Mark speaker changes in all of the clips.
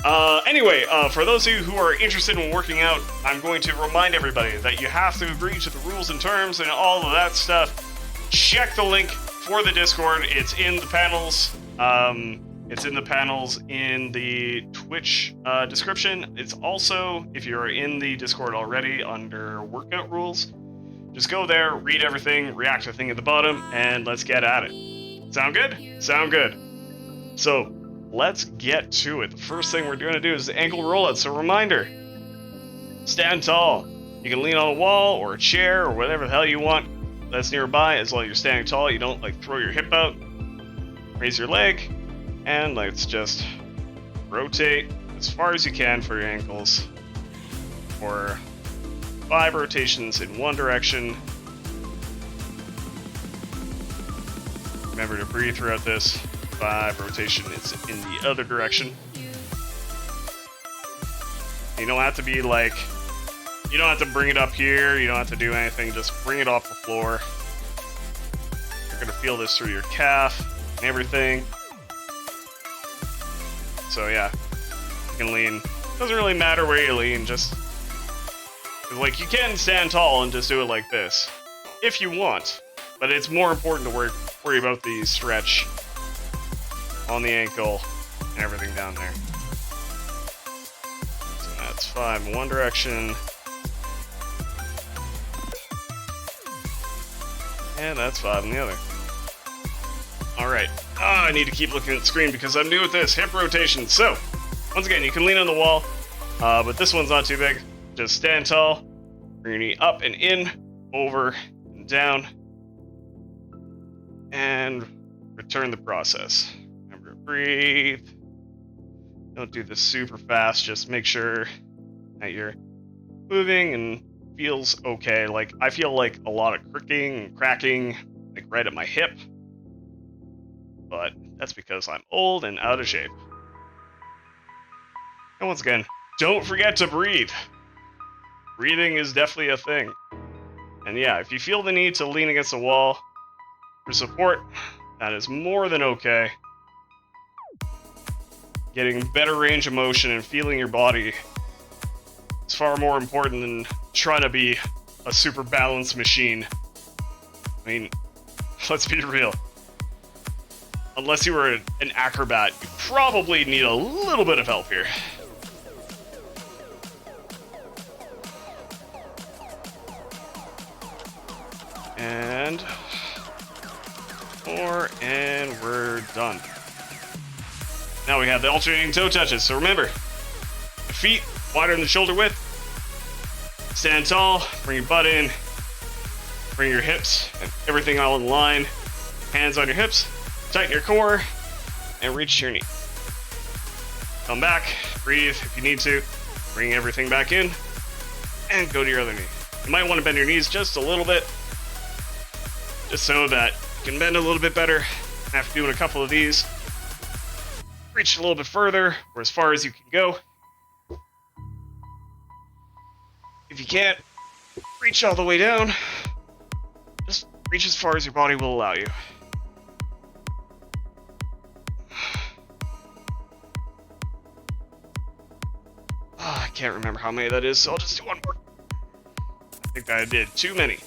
Speaker 1: Anyway, for those of you who are interested in working out, I'm going to remind everybody that you have to agree to the rules and terms and all of that stuff. Check the link for the Discord. It's in the panels. It's in the panels in the Twitch description. It's also, if you're in the Discord already, under workout rules. Just go there, read everything, react to the thing at the bottom, and let's get at it. Sound good? Sound good. So, let's get to it. The first thing we're going to do is the ankle rollout. So, reminder, stand tall. You can lean on a wall or a chair or whatever the hell you want that's nearby, as long as you're standing tall. You don't throw your hip out. Raise your leg, and let's just rotate as far as you can for your ankles for 5 rotations in one direction. Remember to breathe throughout this. 5 rotation is in the other direction. You don't have to be you don't have to bring it up here, you don't have to do anything, just bring it off the floor. You're gonna feel this through your calf and everything. So yeah, you can lean. Doesn't really matter where you lean, just you can stand tall and just do it like this, if you want. But it's more important to worry about the stretch on the ankle and everything down there. So that's 5 in one direction. And that's 5 in the other. Alright. I need to keep looking at the screen because I'm new at this. Hip rotation. So, once again, you can lean on the wall, but this one's not too big. Just stand tall, bring your knee up and in, over and down, and return the process. Remember to breathe. Don't do this super fast, just make sure that you're moving and feels okay. I feel a lot of cricking and cracking, right at my hip, but that's because I'm old and out of shape. And once again, don't forget to breathe. Breathing is definitely a thing. And yeah, if you feel the need to lean against the wall for support, that is more than okay. Getting better range of motion and feeling your body is far more important than trying to be a super balanced machine. I mean, let's be real. Unless you were an acrobat, you probably need a little bit of help here. And 4, and we're done. Now we have the alternating toe touches. So remember, the feet wider than the shoulder width. Stand tall, bring your butt in, bring your hips and everything all in line. Hands on your hips, tighten your core, and reach your knee. Come back, breathe if you need to, bring everything back in, and go to your other knee. You might want to bend your knees just a little bit, just so that you can bend a little bit better. After doing a couple of these, reach a little bit further, or as far as you can go. If you can't reach all the way down, just reach as far as your body will allow you. I can't remember how many that is, so I'll just do one more. I think I did too many.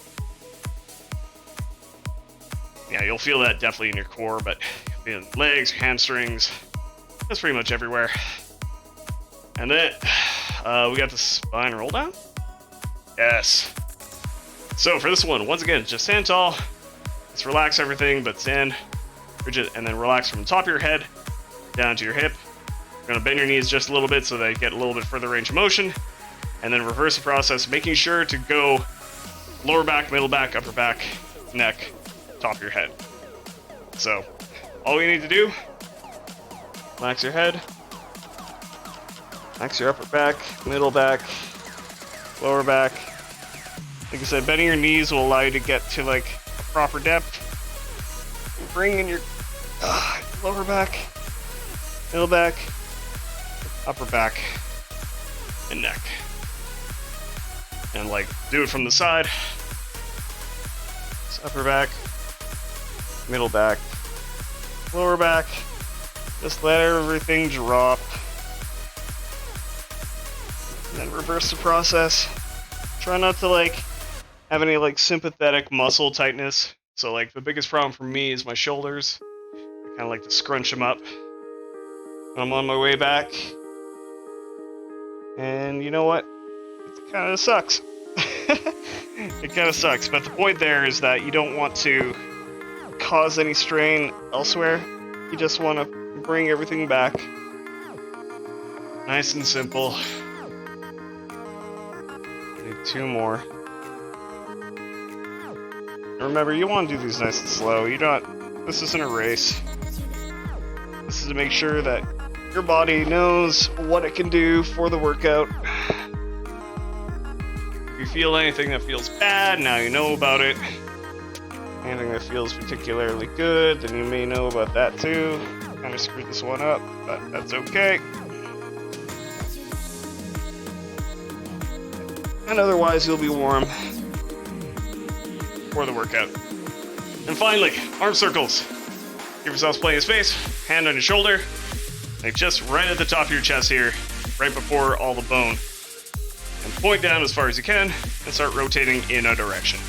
Speaker 1: Yeah, you'll feel that definitely in your core, but in legs, hamstrings, that's pretty much everywhere. And then we got the spine roll down. Yes. So for this one, once again, just stand tall. Let's relax everything, but stand rigid, and then relax from the top of your head down to your hip. You're gonna bend your knees just a little bit so that you get a little bit further range of motion, and then reverse the process, making sure to go lower back, middle back, upper back, neck, top of your head. So all we need to do, relax your head, relax your upper back, middle back, lower back. Like I said, bending your knees will allow you to get to a proper depth. Bring in your lower back, middle back, upper back, and neck. And do it from the side. So upper back, middle back, lower back. Just let everything drop. and then reverse the process. Try not to like have any like sympathetic muscle tightness. So like the biggest problem for me is my shoulders. I kind of like to scrunch them up when I'm on my way back. And you know what? It kind of sucks. It kind of sucks, but the point there is that you don't want to cause any strain elsewhere. You just want to bring everything back. Nice and simple. Need 2 more. And remember, you want to do these nice and slow. This isn't a race. This is to make sure that your body knows what it can do for the workout. If you feel anything that feels bad, now you know about it. Anything that feels particularly good, then you may know about that too. Kind of screwed this one up, but that's okay. And otherwise, you'll be warm for the workout. And finally, arm circles. Give yourselves plenty of space, hand on your shoulder, like just right at the top of your chest here, right before all the bone. And point down as far as you can, and start rotating in a direction.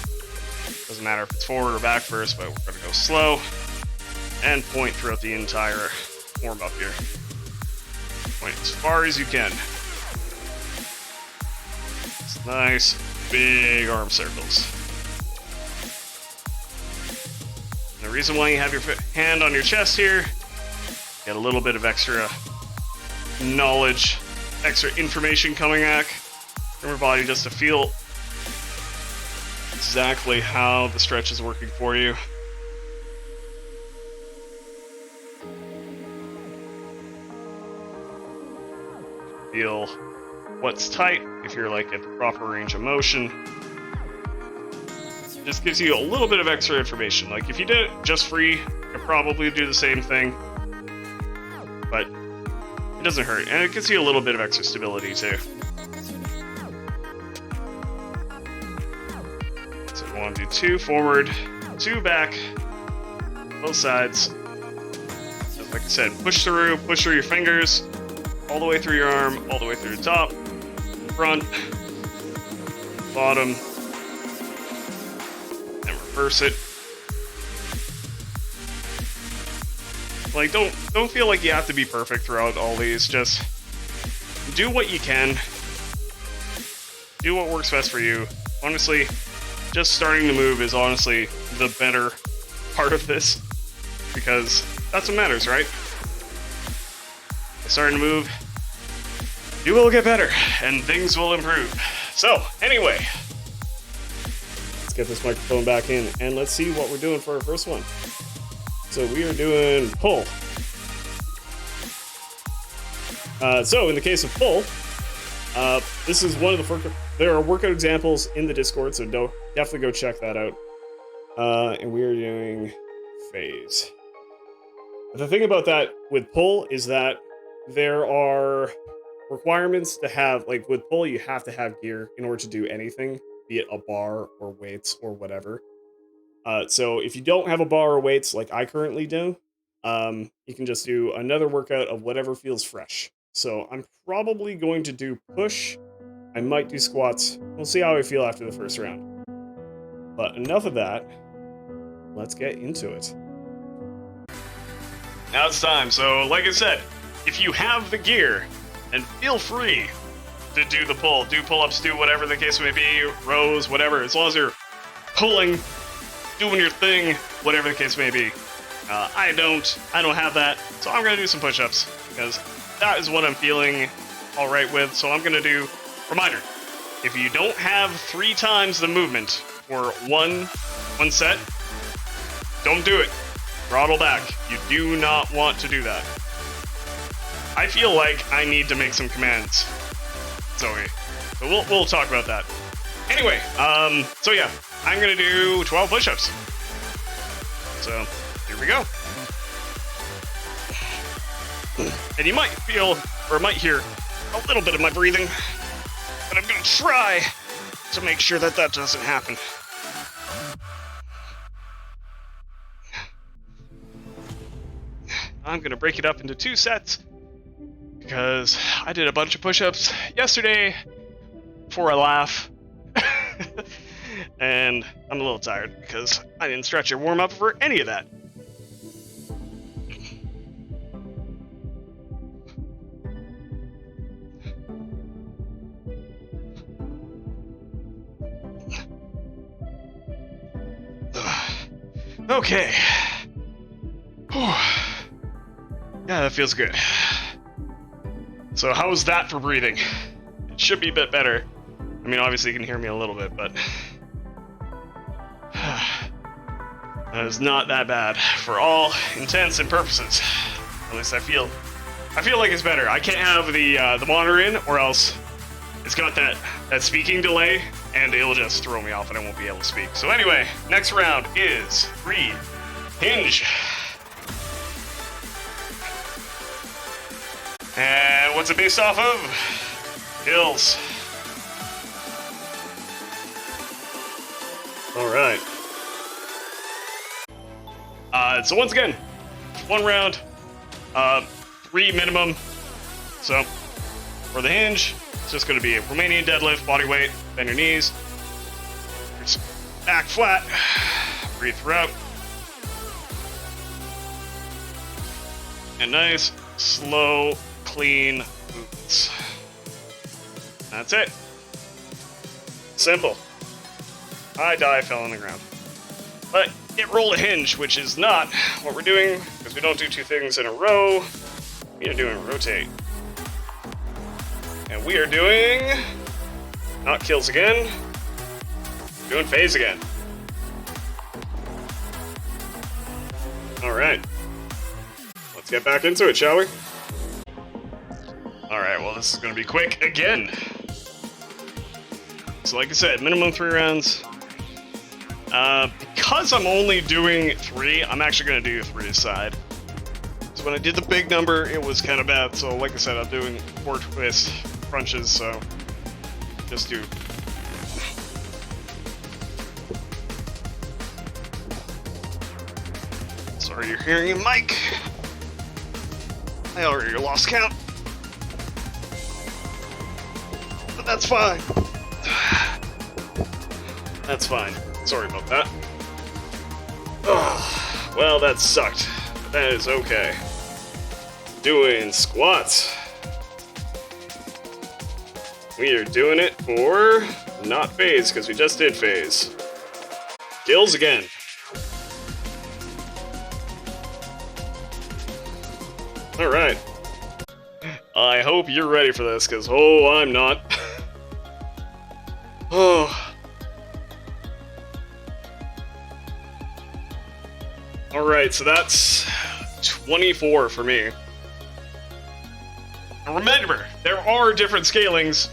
Speaker 1: Doesn't matter if it's forward or back first, but we're going to go slow, and point throughout the entire warm-up here. Point as far as you can. It's nice, big arm circles. And the reason why you have your hand on your chest here, get a little bit of extra knowledge, extra information coming back from your body just to feel exactly how the stretch is working for you. Feel what's tight if you're like at the proper range of motion. It just gives you a little bit of extra information. Like if you did it just free, you'd probably do the same thing, but it doesn't hurt, and it gives you a little bit of extra stability too. So we want to do 2 forward, 2 back, both sides. So like I said, push through your fingers, all the way through your arm, all the way through the top, front, bottom, and reverse it. Like, don't feel like you have to be perfect throughout all these. Just do what you can. Do what works best for you. Honestly, just starting to move is honestly the better part of this, because that's what matters, right? Starting to move, you will get better, and things will improve. So, anyway, let's get this microphone back in, and let's see what we're doing for our first one. So we are doing pull. So in the case of pull, this is one of the there are workout examples in the Discord, so definitely go check that out. And we are doing phase. The thing about that with pull is that there are requirements to have, like with pull, you have to have gear in order to do anything, be it a bar or weights or whatever. So if you don't have a bar or weights like I currently do, you can just do another workout of whatever feels fresh. So I'm probably going to do push. I might do squats. We'll see how I feel after the first round. But enough of that. Let's get into it. Now it's time. So like I said, if you have the gear, and feel free to do the pull. Do pull-ups, do whatever the case may be, rows, whatever. As long as you're pulling, doing your thing, whatever the case may be. I don't have that, so I'm gonna do some push-ups because that is what I'm feeling all right with. So I'm gonna do, reminder, if you don't have 3 times the movement for one set, don't do it. Throttle back. You do not want to do that. I feel like I need to make some commands, Zoe. But we'll talk about that. Anyway, so yeah, I'm gonna do 12 push-ups. So here we go. And you might feel, or might hear, a little bit of my breathing, but I'm gonna try to make sure that that doesn't happen. I'm gonna break it up into 2 sets, because I did a bunch of push-ups yesterday, for a laugh. And I'm a little tired because I didn't stretch or warm up for any of that. Okay. Yeah, that feels good. So how was that for breathing? It should be a bit better. I mean, obviously you can hear me a little bit, but that is not that bad for all intents and purposes. At least I feel like it's better. I can't have the monitor in, or else it's got that speaking delay, and it'll just throw me off and I won't be able to speak. So anyway, next round is free hinge. And what's it based off of? Hills. Alright. So once again, one round, 3 minimum. So, for the hinge, it's just going to be a Romanian deadlift, body weight, bend your knees, back flat, breathe throughout. And nice, slow, clean movements. That's it. Simple. I fell on the ground. But it rolled a hinge, which is not what we're doing, because we don't do 2 things in a row. We are doing rotate. And we are doing not kills again. We're doing phase again. Alright. Let's get back into it, shall we? Alright, well this is gonna be quick again. So like I said, minimum 3 rounds. Because I'm only doing 3, I'm actually going to do 3 aside. So when I did the big number, it was kind of bad. So like I said, I'm doing 4 twist crunches, so just do. Sorry you're hearing a mic. I already lost count. But that's fine. That's fine. Sorry about that. Oh, well, that sucked. That is okay. Doing squats. We are doing it for not phase, because we just did phase. Gills again. Alright. I hope you're ready for this, because oh, I'm not. Oh. Alright, so that's 24 for me. And remember, there are different scalings,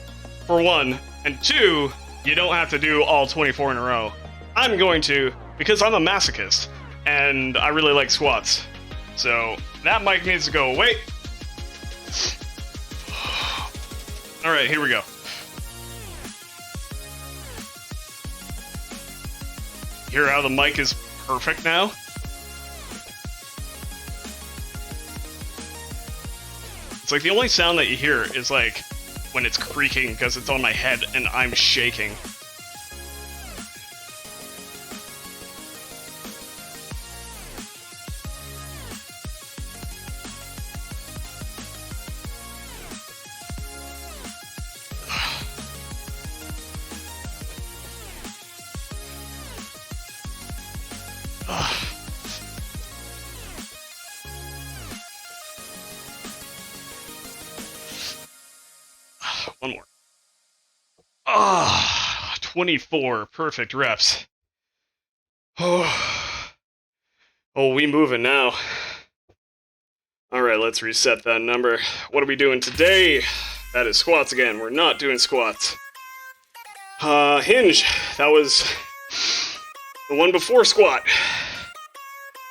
Speaker 1: for 1, and 2, you don't have to do all 24 in a row. I'm going to, because I'm a masochist, and I really like squats. So, that mic needs to go away. Alright, here we go. Hear how the mic is perfect now? It's like the only sound that you hear is like when it's creaking because it's on my head and I'm shaking. One more. 24 perfect reps. Oh, we moving now. Alright, let's reset that number. What are we doing today? That is squats again. We're not doing squats. Hinge. That was the one before squat.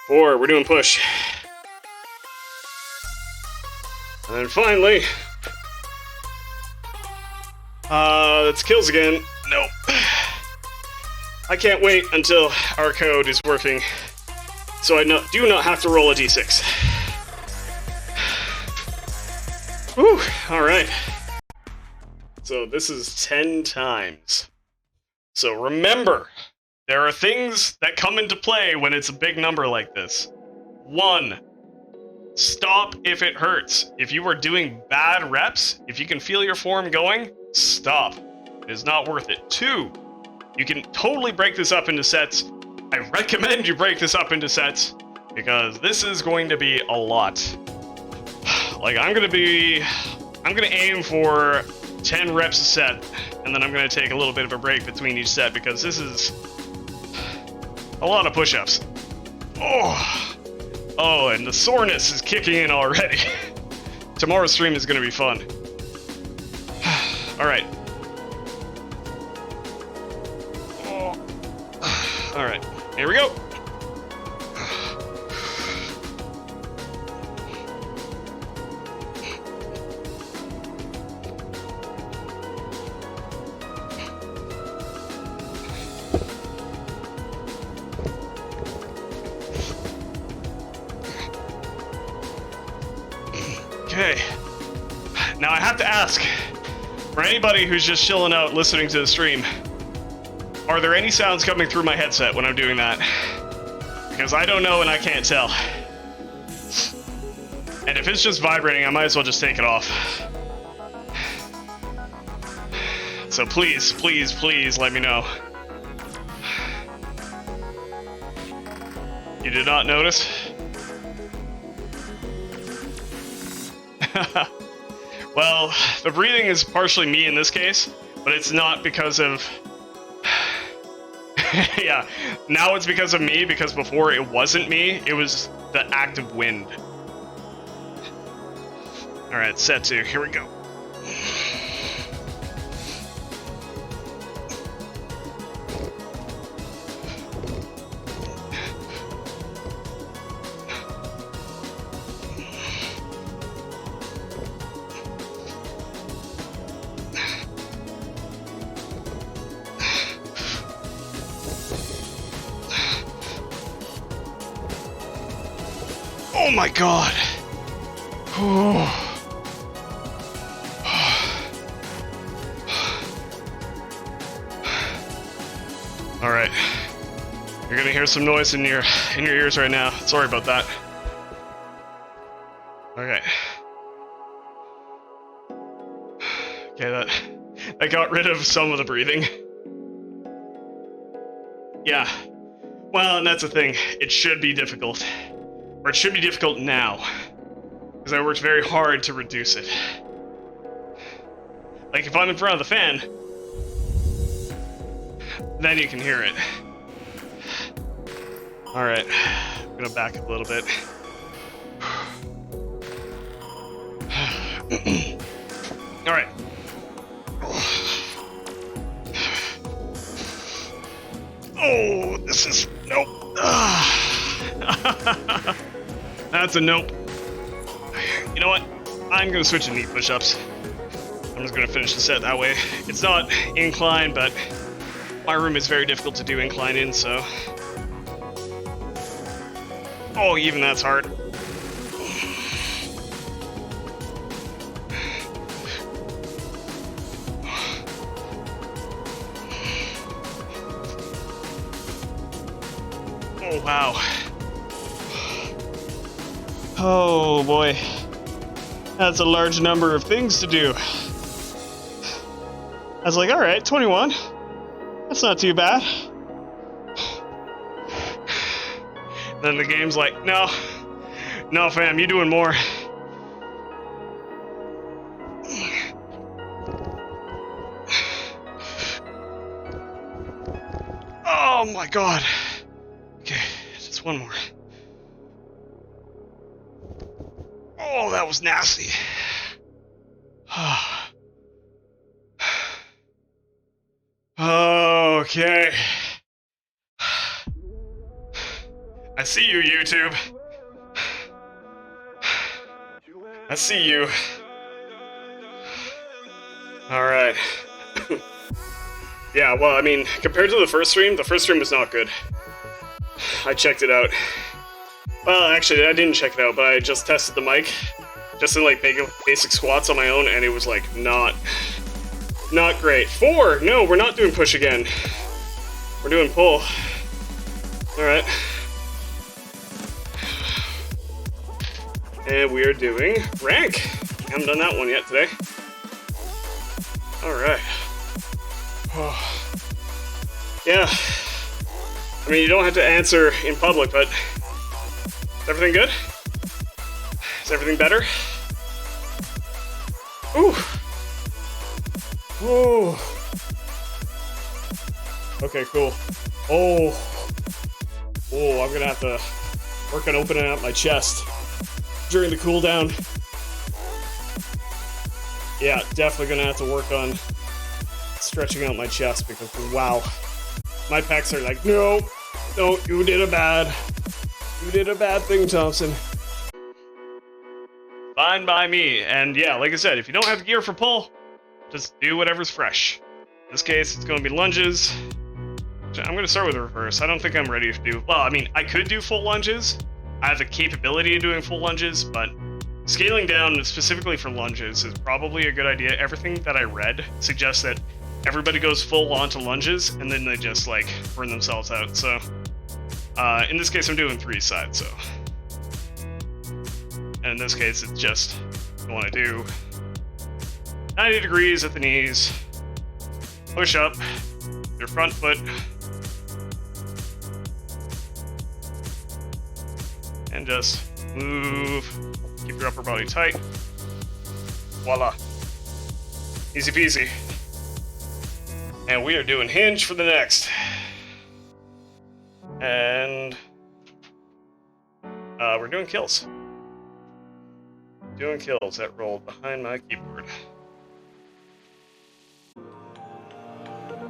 Speaker 1: 4, we're doing push. And then finally, that's kills again. Nope. I can't wait until our code is working, so I do not have to roll a d6. Whew, alright. So this is 10 times. So remember, there are things that come into play when it's a big number like this. 1, stop if it hurts. If you are doing bad reps, if you can feel your form going, stop. It is not worth it. 2, you can totally break this up into sets. I recommend you break this up into sets because this is going to be a lot. Like, I'm gonna aim for 10 reps a set, and then I'm gonna take a little bit of a break between each set because this is a lot of push-ups. Oh, and the soreness is kicking in already. Tomorrow's stream is gonna be fun. All right. All right, here we go. Okay. Now I have to ask, for anybody who's just chilling out listening to the stream, are there any sounds coming through my headset when I'm doing that? Because I don't know and I can't tell. And if it's just vibrating, I might as well just take it off. So please, please, please let me know. You did not notice? Well, the breathing is partially me in this case, but it's not because of... Yeah, now it's because of me, because before it wasn't me, it was the active wind. Alright, set 2, here we go. Oh my god. All right. You're gonna hear some noise in your ears right now. Sorry about that. Okay. Okay, that got rid of some of the breathing. Yeah. Well, and that's the thing. It should be difficult. Or it should be difficult now, because I worked very hard to reduce it. Like, if I'm in front of the fan, then you can hear it. Alright, I'm gonna back up a little bit. Alright. Oh, this is... Nope. That's a nope. You know what? I'm gonna switch to knee push-ups. I'm just gonna finish the set that way. It's not incline, but my room is very difficult to do incline in, so... Oh, even that's hard. Oh, wow. Oh boy, that's a large number of things to do. I was like, alright, 21. That's not too bad. Then the game's like, no, fam, you doing more. Oh my god. Okay, just one more. Oh, that was nasty. Okay. I see you, YouTube. I see you. Alright. Yeah, well, I mean, compared to the first stream was not good. I checked it out. Well, actually, I didn't check it out, but I just tested the mic. Just in, like, basic squats on my own, and it was, like, not Not great. 4. No, we're not doing push again. We're doing pull. Alright. And we are doing rank. Haven't done that one yet today. Alright. Oh. Yeah. I mean, you don't have to answer in public, but... Is everything good? Is everything better? Ooh. Ooh. Okay, cool. Oh. Oh, I'm gonna have to work on opening up my chest during the cooldown. Yeah, definitely gonna have to work on stretching out my chest because, wow. My pecs are like, no, you did a bad thing, Thompson. Fine by me. And yeah, like I said, if you don't have the gear for pull, just do whatever's fresh. In this case, it's going to be lunges. I'm going to start with the reverse. I don't think I'm ready to do... Well, I mean, I could do full lunges. I have the capability of doing full lunges, but scaling down specifically for lunges is probably a good idea. Everything that I read suggests that everybody goes full on to lunges, and then they just, like, burn themselves out. So, in this case, I'm doing 3 sides, so... And in this case, it's just, I want to do 90 degrees at the knees, push up, your front foot, and just move, keep your upper body tight, voila, easy peasy. And we are doing hinge for the next. And we're doing kills. Doing kills that rolled behind my keyboard.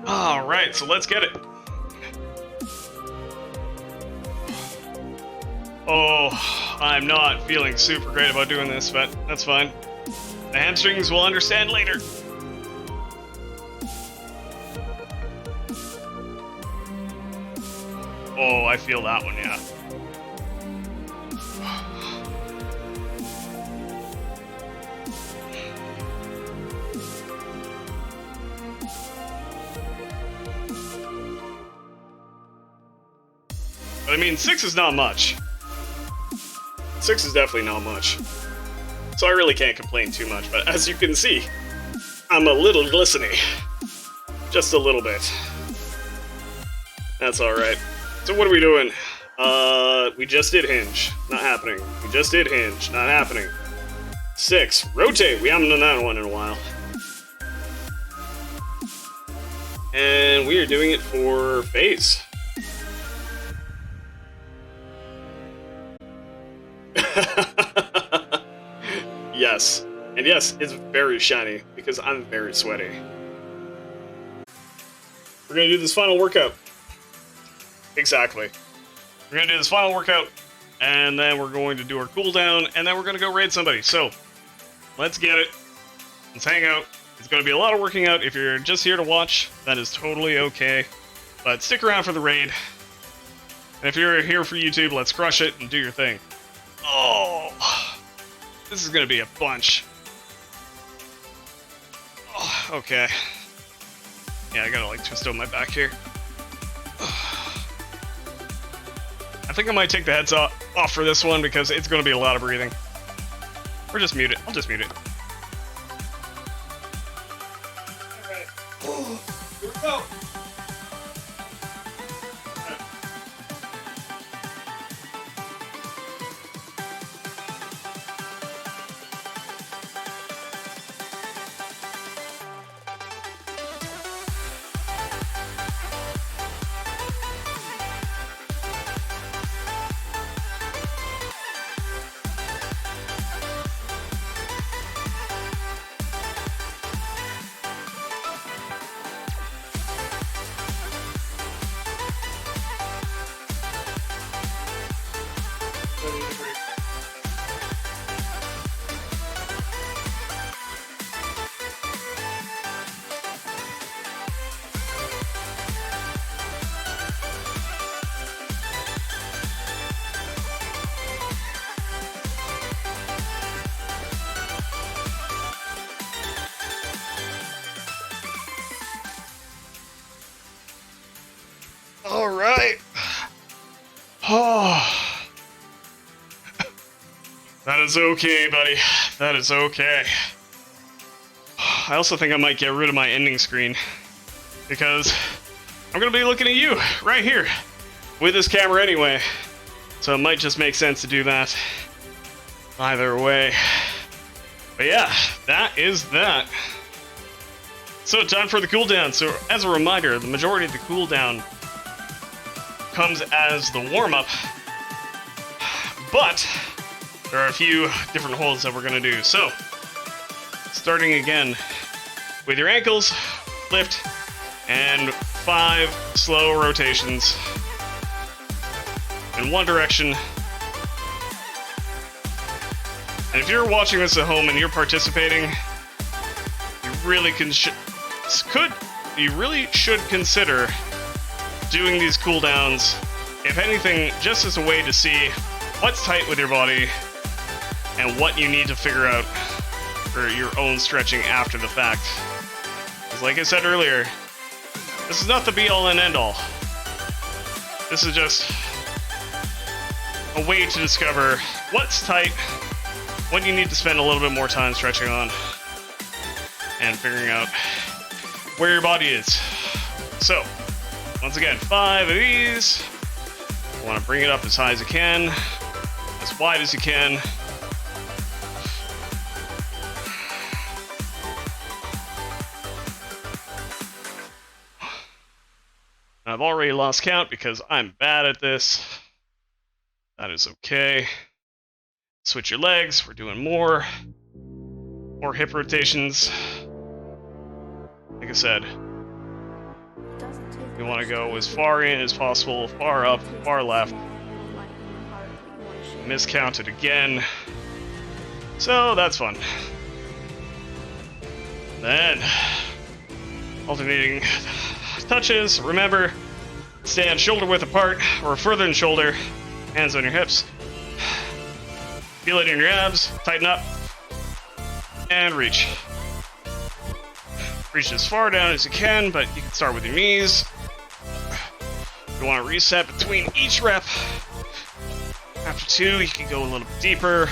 Speaker 1: Alright, so let's get it. Oh, I'm not feeling super great about doing this, but that's fine. The hamstrings will understand later. Oh, I feel that one, yeah. But I mean, 6 is not much. 6 is definitely not much. So I really can't complain too much, but as you can see, I'm a little glistening. Just a little bit. That's alright. So what are we doing? We just did hinge. Not happening. We just did hinge. Not happening. 6. Rotate. We haven't done that one in a while. And we are doing it for base. Yes. And yes, it's very shiny because I'm very sweaty. We're gonna do this final workout. Exactly. We're gonna do this final workout, and then we're going to do our cooldown, and then we're gonna go raid somebody. So, let's get it. Let's hang out. It's gonna be a lot of working out. If you're just here to watch, that is totally okay. But stick around for the raid. And if you're here for YouTube, let's crush it and do your thing. Oh, this is gonna be a bunch. Oh, okay. Yeah, I gotta like twist out my back here. I think I might take the heads off for this one because it's gonna be a lot of breathing. Or just mute it. I'll just mute it. Alright. Here we go. Oh, that is okay, buddy. That is okay. I also think I might get rid of my ending screen because I'm gonna be looking at you right here with this camera anyway. So it might just make sense to do that either way. But yeah, that is that. So time for the cooldown. So as a reminder, the majority of the cooldown comes as the warm-up, but there are a few different holds that we're gonna do. So starting again with your ankles, lift, and 5 slow rotations in one direction. And if you're watching this at home and you're participating, you really should consider doing these cooldowns, if anything, just as a way to see what's tight with your body and what you need to figure out for your own stretching after the fact. Because like I said earlier, this is not the be-all and end-all. This is just a way to discover what's tight, what you need to spend a little bit more time stretching on, and figuring out where your body is. So, once again, 5 of these. You want to bring it up as high as you can, as wide as you can. I've already lost count because I'm bad at this. That is okay. Switch your legs. We're doing more hip rotations. Like I said, you want to go as far in as possible, far up, far left. Miscounted again. So that's fun. Then, alternating touches. Remember, stand shoulder width apart or further than shoulder. Hands on your hips. Feel it in your abs. Tighten up. And reach. Reach as far down as you can, but you can start with your knees. You want to reset between each rep. After 2, you can go a little bit deeper,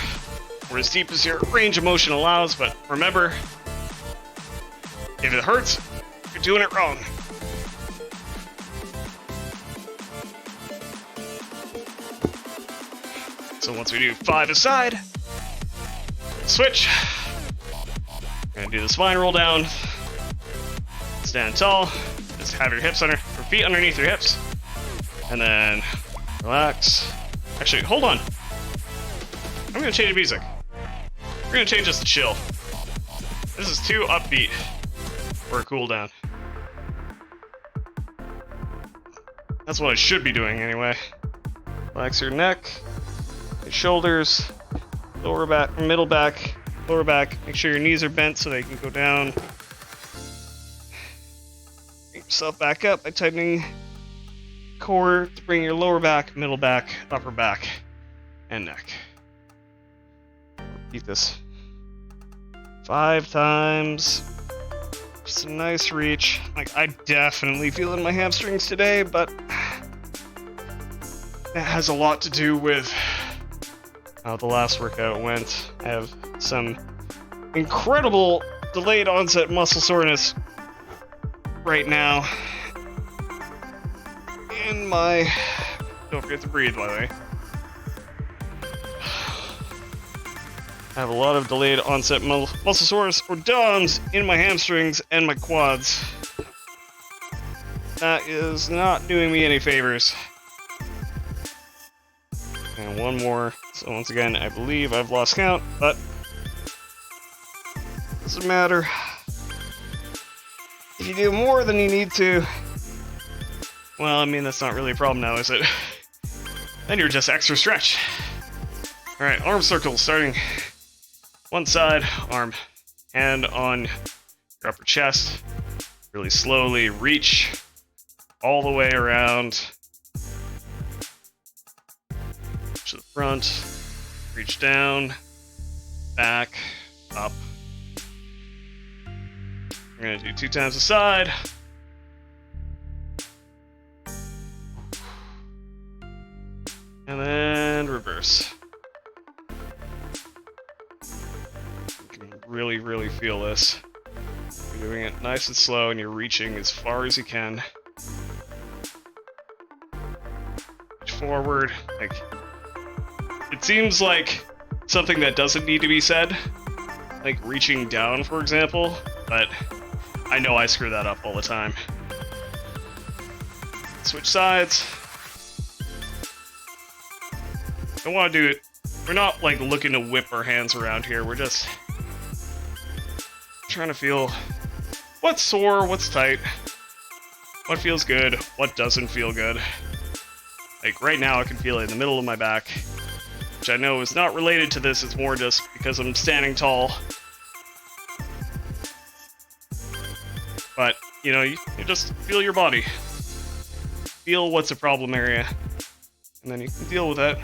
Speaker 1: or as deep as your range of motion allows, but remember, if it hurts, you're doing it wrong. So once we do 5 aside, switch. We're gonna do the spine roll down. Stand tall. Just have your hips your feet underneath your hips. And then relax. Actually, hold on. I'm gonna change the music. We're gonna change this to chill. This is too upbeat for a cooldown. That's what I should be doing anyway. Relax your neck, your shoulders, lower back, middle back, lower back. Make sure your knees are bent so they can go down. Bring yourself back up by tightening core to bring your lower back, middle back, upper back, and neck. Repeat this 5 times. Just a nice reach. Like, I definitely feel in my hamstrings today, but that has a lot to do with how the last workout went. I have some incredible delayed onset muscle soreness right now. In my... Don't forget to breathe, by the way. I have a lot of delayed onset muscle soreness or DOMS in my hamstrings and my quads. That is not doing me any favors. And one more. So once again, I believe I've lost count, but doesn't matter. If you do more than you need to, well, I mean, that's not really a problem now, is it? Then you're just extra stretch. Alright, arm circles starting one side, arm, hand on your upper chest. Really slowly reach all the way around to the front. Reach down, back, up. We're going to do 2 times a side. feel this. You're doing it nice and slow, and you're reaching as far as you can. Reach forward. Like, it seems like something that doesn't need to be said, like reaching down, for example, but I know I screw that up all the time. Switch sides. Don't want to do it. We're not like looking to whip our hands around here. We're just trying to feel what's sore, what's tight, what feels good, what doesn't feel good. Like right now I can feel it in the middle of my back, which I know is not related to this, it's more just because I'm standing tall. But, you know, you just feel your body. Feel what's a problem area, and then you can deal with that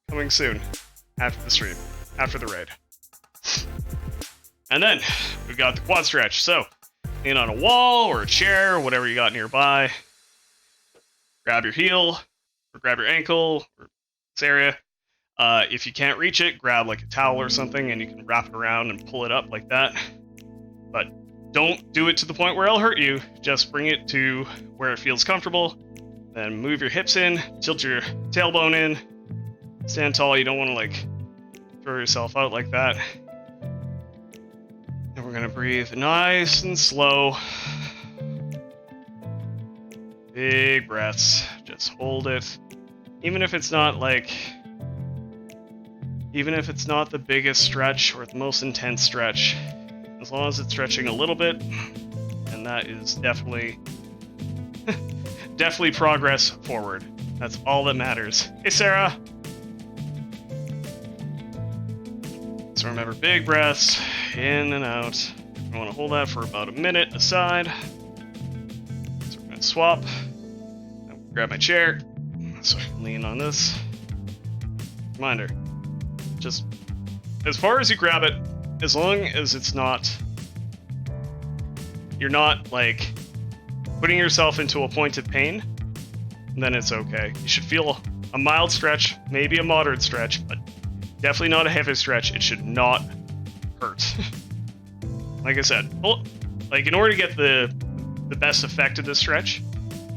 Speaker 1: coming soon, after the stream, after the raid. And then, we've got the quad stretch, so, in on a wall, or a chair, or whatever you got nearby. Grab your heel, or grab your ankle, or this area. If you can't reach it, grab like a towel or something, and you can wrap it around and pull it up like that. But don't do it to the point where it'll hurt you, just bring it to where it feels comfortable, then move your hips in, tilt your tailbone in, stand tall, you don't want to like throw yourself out like that. And we're gonna breathe nice and slow. Big breaths, just hold it. Even if it's not the biggest stretch or the most intense stretch, as long as it's stretching a little bit, and that is definitely progress forward. That's all that matters. Hey, Sarah! So remember, big breaths, in and out. We want to hold that for about a minute aside. So we're going to swap. Grab my chair, so I can lean on this. Reminder, just as far as you grab it, as long as it's not, you're not like putting yourself into a point of pain, then it's okay. You should feel a mild stretch, maybe a moderate stretch, but definitely not a heavy stretch. It should not hurt. Like I said, like in order to get the best effect of this stretch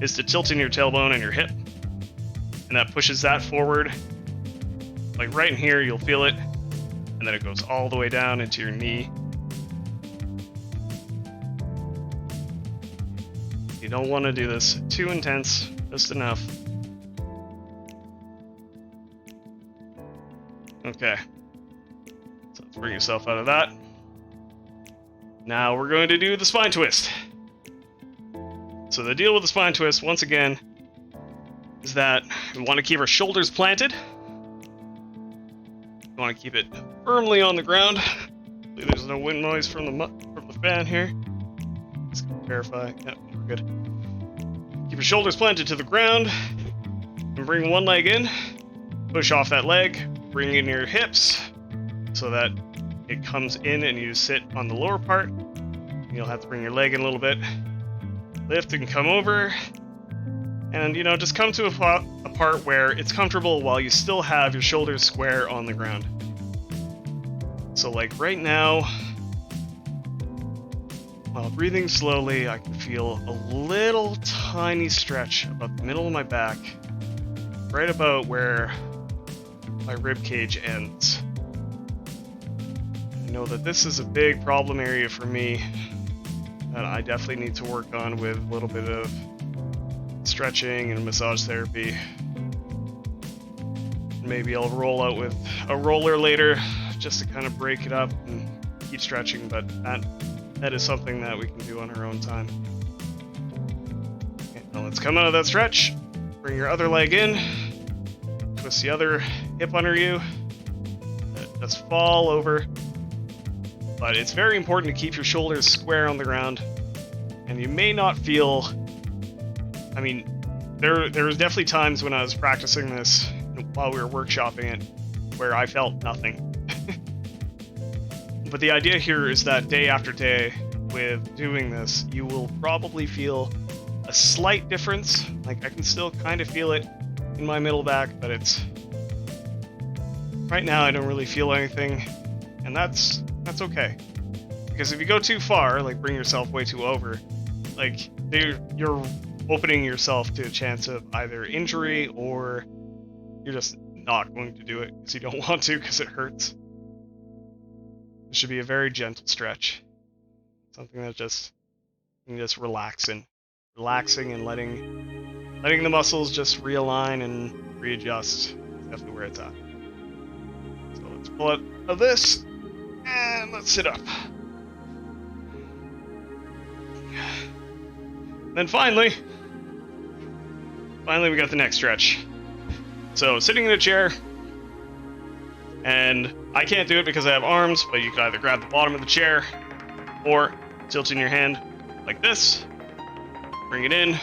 Speaker 1: is to tilt in your tailbone and your hip, and that pushes that forward. Like right in here, you'll feel it, and then it goes all the way down into your knee. You don't want to do this too intense, just enough. Okay, so let's bring yourself out of that. Now we're going to do the spine twist. So the deal with the spine twist, once again, is that we want to keep our shoulders planted. We want to keep it firmly on the ground. Hopefully there's no wind noise from the fan here. Let's verify. Yeah, we're good. Keep your shoulders planted to the ground, and bring one leg in. Push off that leg. Bring in your hips so that it comes in and you sit on the lower part. You'll have to bring your leg in a little bit. Lift and come over. And, you know, just come to a part where it's comfortable while you still have your shoulders square on the ground. So, like, right now, while breathing slowly, I can feel a little tiny stretch about the middle of my back, right about where my rib cage ends. I know that this is a big problem area for me that I definitely need to work on with a little bit of stretching and massage therapy. Maybe I'll roll out with a roller later just to kind of break it up and keep stretching, but that is something that we can do on our own time. Okay, now let's come out of that stretch. Bring your other leg in. Twist the other hip under you. Just fall over. But it's very important to keep your shoulders square on the ground. And you may not feel... I mean, there was definitely times when I was practicing this while we were workshopping it where I felt nothing. But the idea here is that day after day with doing this, you will probably feel a slight difference. Like, I can still kind of feel it in my middle back, but it's... Right now, I don't really feel anything, and that's okay. Because if you go too far, like bring yourself way too over, like you're opening yourself to a chance of either injury or you're just not going to do it because you don't want to because it hurts. It should be a very gentle stretch. Something that just you can just relaxing and letting the muscles just realign and readjust. That's definitely where it's at. So let's pull out of this and let's sit up. Then finally we got the next stretch. So sitting in a chair, and I can't do it because I have arms, but you can either grab the bottom of the chair or tilt in your hand like this, bring it in,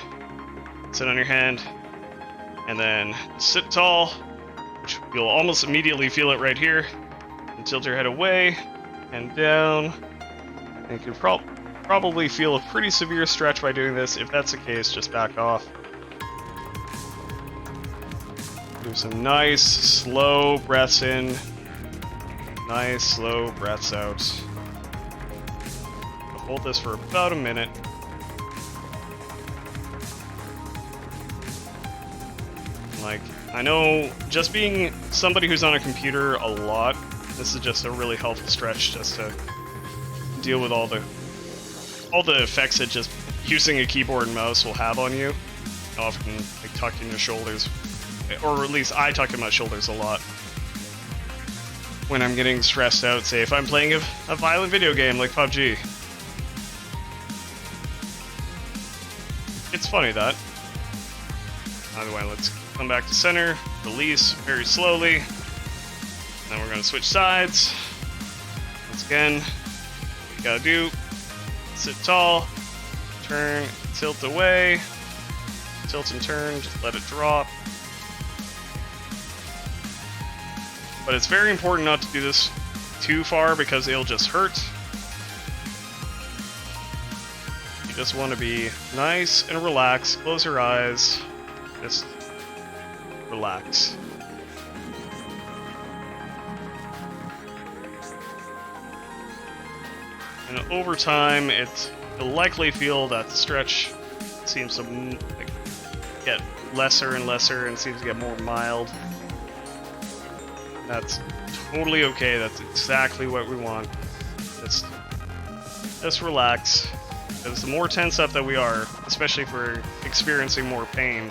Speaker 1: sit on your hand, and then sit tall, which you'll almost immediately feel it right here, and tilt your head away and down, and you can probably feel a pretty severe stretch by doing this. If that's the case, just back off. Do some nice, slow breaths in, nice, slow breaths out. Hold this for about a minute. Like, I know just being somebody who's on a computer a lot, this is just a really helpful stretch just to deal with all the effects that just using a keyboard and mouse will have on you. Often like tucked in your shoulders, or at least I tuck in my shoulders a lot when I'm getting stressed out. Say if I'm playing a violent video game like PUBG. It's funny that. Either way, let's come back to center, release very slowly. Then we're going to switch sides. Once again, what you gotta do, sit tall, turn, tilt away, tilt and turn, just let it drop. But it's very important not to do this too far because it'll just hurt. You just want to be nice and relaxed, close your eyes, just relax. And over time, you'll likely feel that the stretch seems to get lesser and lesser and seems to get more mild. That's totally okay. That's exactly what we want. Just relax. Because the more tense up that we are, especially if we're experiencing more pain,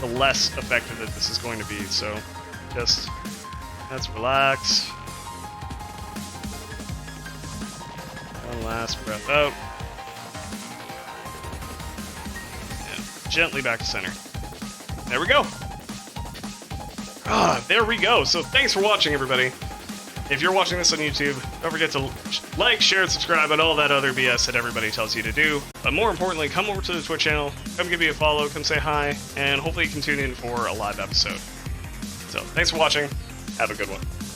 Speaker 1: the less effective that this is going to be. So just let's relax. One last breath out. And gently back to center. There we go. There we go. So thanks for watching, everybody. If you're watching this on YouTube, don't forget to like, share, and subscribe, and all that other BS that everybody tells you to do. But more importantly, come over to the Twitch channel, come give me a follow, come say hi, and hopefully you can tune in for a live episode. So thanks for watching. Have a good one.